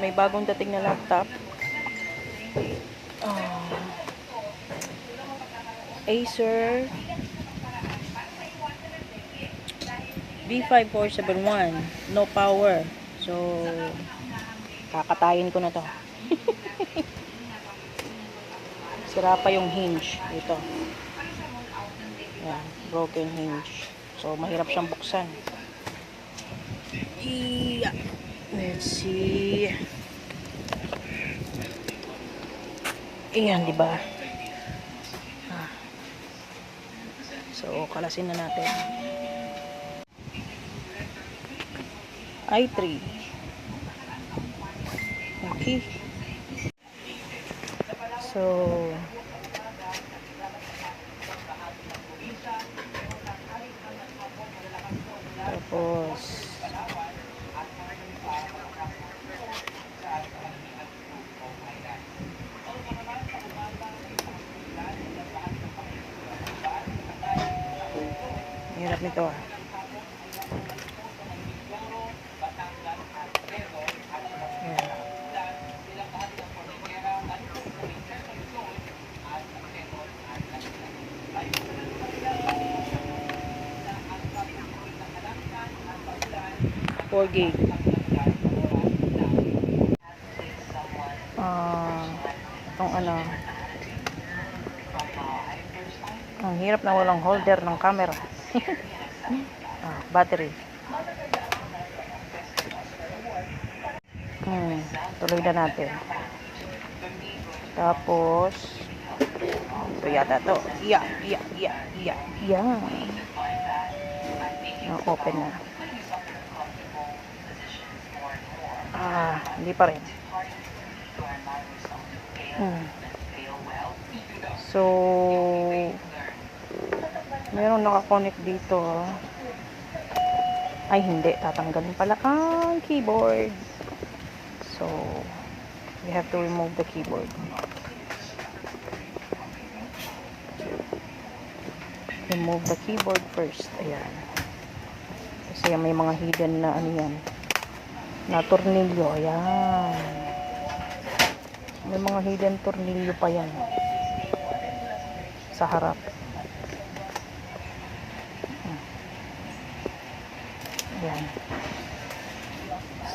may bagong dating na laptop. Acer B5471, no power. So, kakatayin ko na to. Sira pa yung hinge dito. Yan, broken hinge. So, mahirap siyang buksan. Yeah. Let's see. Ayan, di ba? So, kalasin na natin. i3. Okay. So, tapos, hirap nito ah. Ayan. Four gig. Itong ano, ang hirap na walang holder ng camera. Battery. Tuloy na natin. Tapos, ito yata to. Yeah. Open na. Hindi pa rin. So, meron nakakonect dito. Ay, hindi. Tatanggalin pala ang keyboard. So, we have to remove the keyboard. Remove the keyboard first. Ayan. Kasi may mga hidden na ano yan. Na tornilyo. Ayan. May mga hidden tornilyo pa yan. Sa harap. Ayan.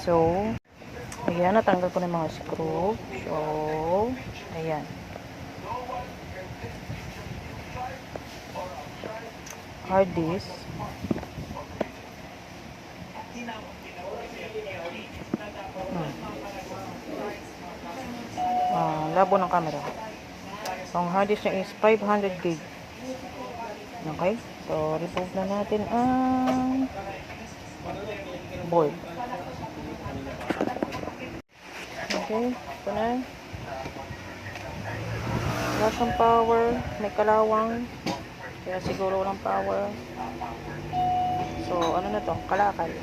So, ayan. Natanggal ko na yung mga screw. So, ayan. Hard disk. Labo ng camera. So, ang hard disk niya is 500 gig. Okay? So, remove na natin ang board. Okay? Ito na. Wala siyang power. May kalawang. Kaya siguro walang power. So, ano na to? Kalakal.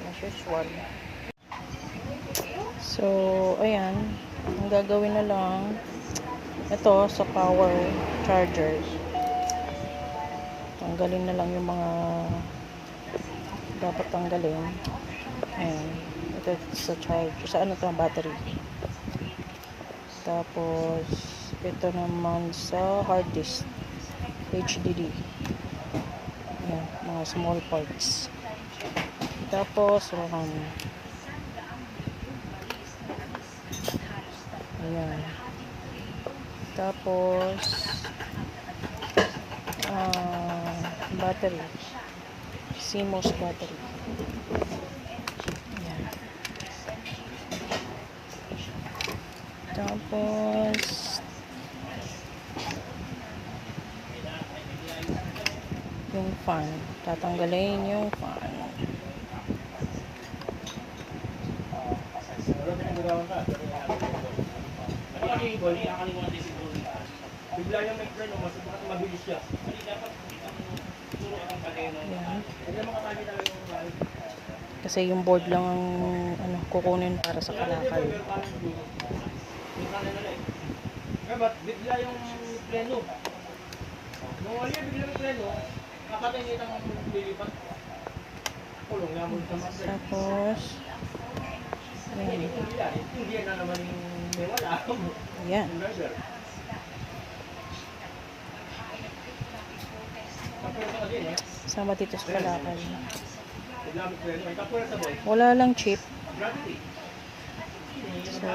As usual. So, ayan. Ang gagawin na lang, ito sa power chargers. Tanggalin na lang yung mga dapat tanggalin. Ayan. Ito sa charger. Sa ano to? Battery. Tapos, ito naman sa hard disk. HDD. Ayan. Mga small parts. Tapos, ayan. Tapos, battery. CMOS battery. Ayan. Tapos, yung fan. Tatanggalin yung fan. Bigla yung may friend, mas mabilis siya. Kasi yung board lang ang ano, kukunin para sa kalakal. Ba't bigla yung preno? Nung wala bigla yung preno, nakatay nito ang lilipat. gulong, yamon sa mga. Tapos, ayan. Hindi yan na naman yung may wala. Ayan. Yung driver. Kapwersa ka din eh. Sama dito sa kalakal. Naglamit ko yun. May kapwersa boy. Wala lang chip. Gravity. So,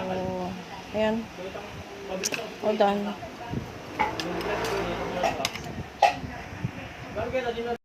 ayan. So itong mabilis ako. All done. Yung gravity ko yun, itong wala pa. Gano'n kaya na din